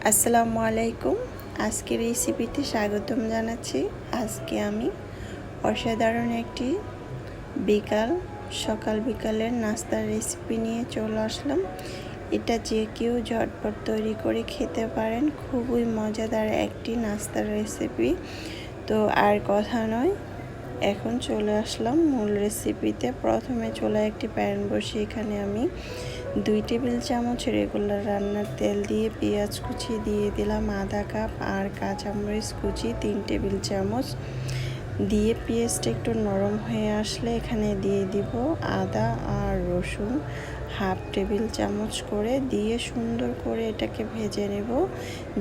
আসসালামু আলাইকুম। আজকের রেসিপিতে স্বাগতম জানাচ্ছি। আজকে আমি অসাধারণ একটি সকাল বিকালের নাস্তার রেসিপি নিয়ে চলে আসলাম। এটা যে কেউ ঝটপট তৈরি করে খেতে পারেন। খুবই মজাদার একটি নাস্তার রেসিপি। তো আর কথা নয়, এখন চলে আসলাম মূল রেসিপিতে। প্রথমে চুলায় একটি প্যান বসিয়ে এখানে আমি 2 টেবিল চামচ রেগুলার রান্নার তেল দিয়ে পেঁয়াজ কুচি দিয়ে দিলাম আধা কাপ, আর কাঁচামরিচ কুচি 3 টেবিল চামচ দিয়ে পেঁয়াজটা একটু নরম হয়ে আসলে এখানে দিয়ে দিব আদা আর রসুন হাফ টেবিল চামচ করে দিয়ে সুন্দর করে এটাকে ভেজে নেব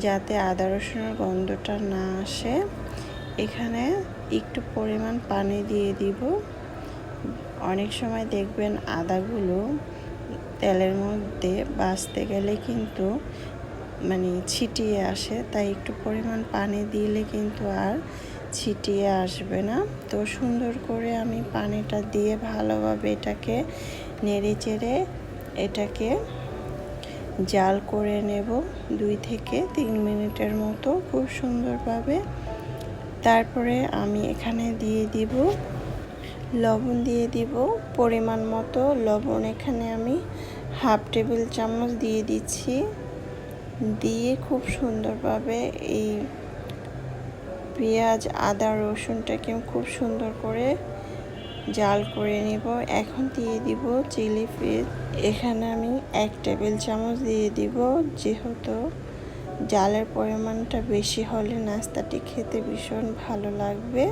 যাতে আদা রসুনের গন্ধটা না আসে। এখানে একটু পরিমাণ পানি দিয়ে দিব। অনেক সময় দেখবেন আদাগুলো তেলের মধ্যে ভাজতে গেলে কিন্তু ছিটিয়ে আসে, তাই একটু পরিমাণ পানি দিলে কিন্তু আর ছিটিয়ে আসবে না। তো সুন্দর করে আমি পানিটা দিয়ে ভালোভাবে এটাকে নেড়ে চেড়ে এটাকে জাল করে নেব 2 থেকে 3 মিনিটের মতো খুব সুন্দরভাবে। তারপরে আমি এখানে দিয়ে দিব লবণ, দিয়ে দিব পরিমাণ মতো লবণ। এখানে আমি হাফ টেবিল চামচ দিয়ে দিচ্ছি। দিয়ে খুব সুন্দরভাবে এই পেঁয়াজ আদা রসুনটাকে খুব সুন্দর করে জাল করে নেব। এখন দিয়ে দিব চিলি ফ্লেক্স। এখানে আমি 1 টেবিল চামচ দিয়ে দিব, যেহেতু জালের পরিমাণটা বেশি হলে নাস্তাটি খেতে ভীষণ ভালো লাগবে।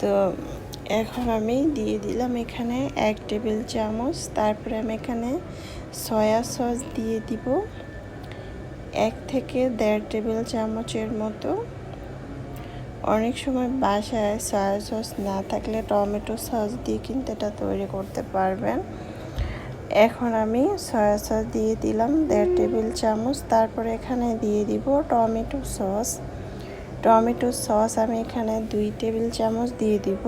তো এখন আমি দিয়ে দিলাম এখানে 1 টেবিল চামচ। তারপরে আমি এখানে সয়া সস দিয়ে দিব 1 থেকে 1.5 টেবিল চামচের মতো। অনেক সময় বাসায় সয়া সস না থাকলে টমেটো সস দিয়ে কিন্তু এটা তৈরি করতে পারবেন। এখন আমি সয়া সস দিয়ে দিলাম 1.5 টেবিল চামচ। তারপরে এখানে দিয়ে দিব টমেটো সস আমি এখানে 2 টেবিল চামচ দিয়ে দিব।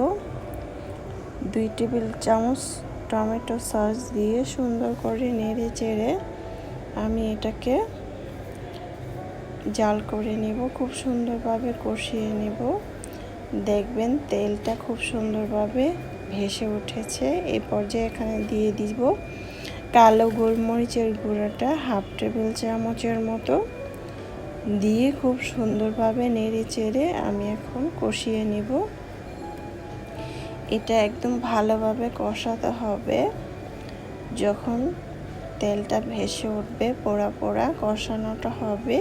2 টেবিল চামচ টমেটো সস দিয়ে সুন্দর করে নেড়ে চেড়ে আমি এটাকে জাল করে নেব, খুব সুন্দরভাবে কষিয়ে নেব। দেখবেন তেলটা খুব সুন্দরভাবে ভেসে উঠেছে। এই পর্যায়ে এখানে দিয়ে দিব কালো গোলমরিচের গুঁড়াটা হাফ টেবিল চামচের মতো দিয়ে খুব সুন্দরভাবে নেড়ে চেড়ে আমি এখন কষিয়ে নেব। এটা একদম ভালোভাবে কষাতে হবে। যখন তেলটা ভেসে উঠবে পোড়া পোড়া কষানোটা হবে,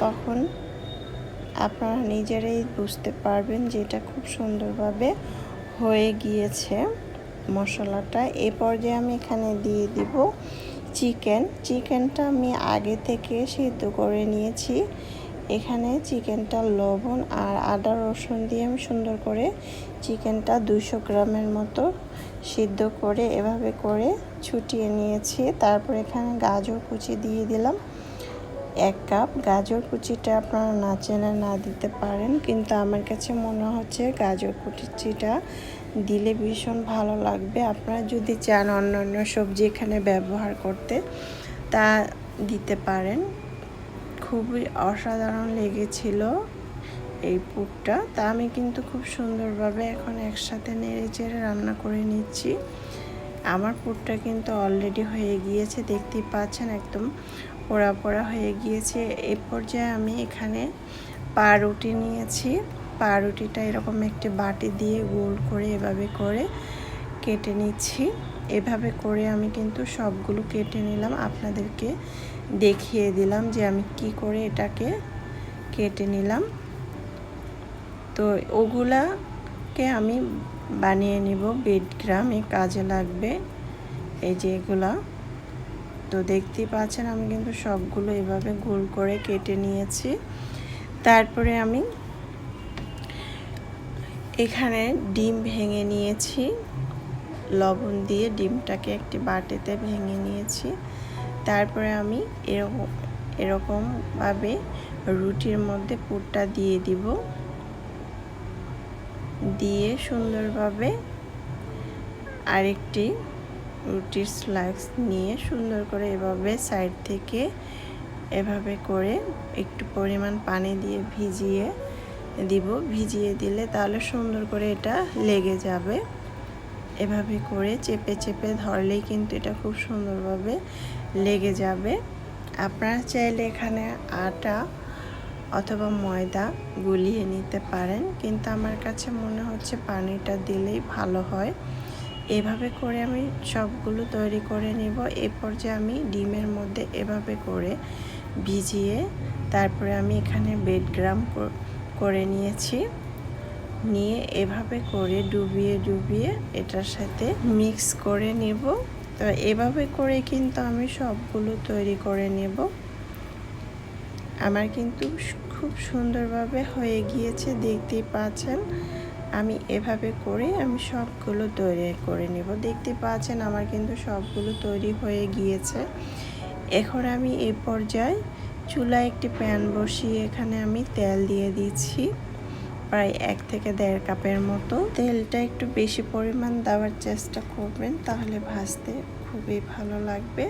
তখন আপনারা নিজেরাই বুঝতে পারবেন যে এটা খুব সুন্দরভাবে হয়ে গিয়েছে মশলাটা। এই পর্যায়ে আমি এখানে দিয়ে দিব চিকেনটা আমি আগে থেকে সিদ্ধ করে নিয়েছি। এখানে চিকেনটা লবণ আর আদা রসুন দিয়ে আমি সুন্দর করে চিকেনটা 200 গ্রামের মতো সিদ্ধ করে এভাবে করে ছুটিয়ে নিয়েছি। তারপর এখানে গাজর কুচি দিয়ে দিলাম 1 কাপ। গাজর কুচিটা আপনারা না চেনে না দিতে পারেন, কিন্তু আমার কাছে মনে হচ্ছে গাজর কুচিটা দিলে ভীষণ ভালো লাগবে। আপনারা যদি চান অন্যান্য সবজি এখানে ব্যবহার করতে তা দিতে পারেন। খুবই অসাধারণ লেগেছিল এই পুরটা। তা আমি কিন্তু খুব সুন্দরভাবে এখন একসাথে নেড়ে চেড়ে রান্না করে নিচ্ছি। আমার পুরটা কিন্তু অলরেডি হয়ে গিয়েছে, দেখতেই পাচ্ছেন একদম পোড়া পোড়া হয়ে গিয়েছে। এই পর্যায়ে আমি এখানে পাউরুটি নিয়েছি। পাউরুটিটা এরকম একটি বাটি দিয়ে গোল করে এভাবে করে কেটে নিচ্ছি। এভাবে করে আমি কিন্তু সবগুলো কেটে নিলাম, আপনাদেরকে দেখিয়ে দিলাম যে আমি কি করে এটাকে কেটে নিলাম। তো ওগুলাকে আমি বানিয়ে নিব, ব্রেডক্রামে কাজে লাগবে এই যে এগুলা। তো দেখতেই পাচ্ছেন আমি কিন্তু সবগুলো এভাবে গোল করে কেটে নিয়েছি। তারপরে আমি এখানে ডিম ভেঙে নিয়েছি, লবণ দিয়ে ডিমটাকে একটি বাটিতে ভেঙে নিয়েছি। তারপরে আমি এরকমভাবে রুটির মধ্যে পুরটা দিয়ে দিব, দিয়ে সুন্দরভাবে আরেকটি রুটির স্লাইস নিয়ে সুন্দর করে এভাবে সাইড থেকে এভাবে করে একটু পরিমাণ পানি দিয়ে ভিজিয়ে দিব। ভিজিয়ে দিলে তাহলে সুন্দর করে এটা লেগে যাবে। এভাবে করে চেপে চেপে ধরলেই কিন্তু এটা খুব সুন্দরভাবে লেগে যাবে। আপনারা চাইলে এখানে আটা অথবা ময়দা গুলিয়ে নিতে পারেন, কিন্তু আমার কাছে মনে হচ্ছে পানিটা দিলেই ভালো হয়। এভাবে করে আমি সবগুলো তৈরি করে নেব। এরপর যে আমি ডিমের মধ্যে এভাবে করে ভিজিয়ে তারপরে আমি এখানে ব্রেডক্রাম্ব করে নিয়েছি। নিয়ে এভাবে করে ডুবিয়ে ডুবিয়ে এটার সাথে মিক্স করে নেব। তো এভাবে করে কিন্তু আমি সবগুলো তৈরি করে নেব। আমার কিন্তু খুব সুন্দরভাবে হয়ে গিয়েছে, দেখতেই পাচ্ছেন। আমি এভাবে করে আমি সবগুলো তৈরি করে নেব। দেখতে পাচ্ছেন আমার কিন্তু সবগুলো তৈরি হয়ে গিয়েছে। এখন আমি এই পর্যায়ে চুলায় একটি প্যান বসিয়ে এখানে আমি তেল দিয়ে দিচ্ছি, প্রায় 1 থেকে 1.5 কাপের মতো। তেলটা একটু বেশি পরিমাণ দেওয়ার চেষ্টা করবেন, তাহলে ভাজতে খুবই ভালো লাগবে।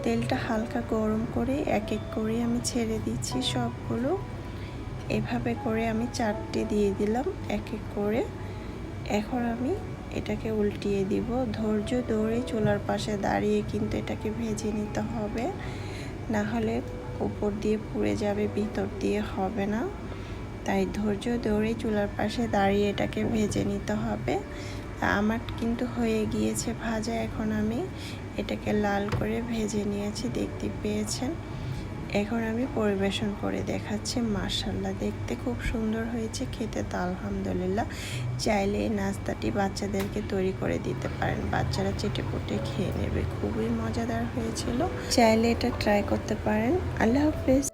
তেলটা হালকা গরম করে এক এক করে আমি ছেড়ে দিচ্ছি সবগুলো। এভাবে করে আমি 4টে দিয়ে দিলাম এক এক করে। এখন আমি এটাকে উল্টিয়ে দিব। ধৈর্য ধরে চুলার পাশে দাঁড়িয়ে কিন্তু এটাকে ভেজে নিতে হবে, না হলে উপর দিয়ে পুড়ে যাবে, ভিতর দিয়ে হবে না। তাই ধৈর্য ধরে চুলার পাশে দাঁড়িয়ে এটাকে ভেজে নিতে হবে। আমার কিন্তু হয়ে গিয়েছে ভাজা। এখন আমি এটাকে লাল করে ভেজে নিয়েছি, দেখতে পেয়েছেন। এখন আমি পরিবেশন করে দেখাচ্ছি। মাশাআল্লাহ, দেখতে খুব সুন্দর হয়েছে, খেতে তো আলহামদুলিল্লাহ। চাইলে এই নাস্তাটি বাচ্চাদেরকে তৈরি করে দিতে পারেন, বাচ্চারা চেটেপুটে খেয়ে নেবে। খুবই মজাদার হয়েছিল, চাইলে এটা ট্রাই করতে পারেন। আল্লাহ হাফেজ।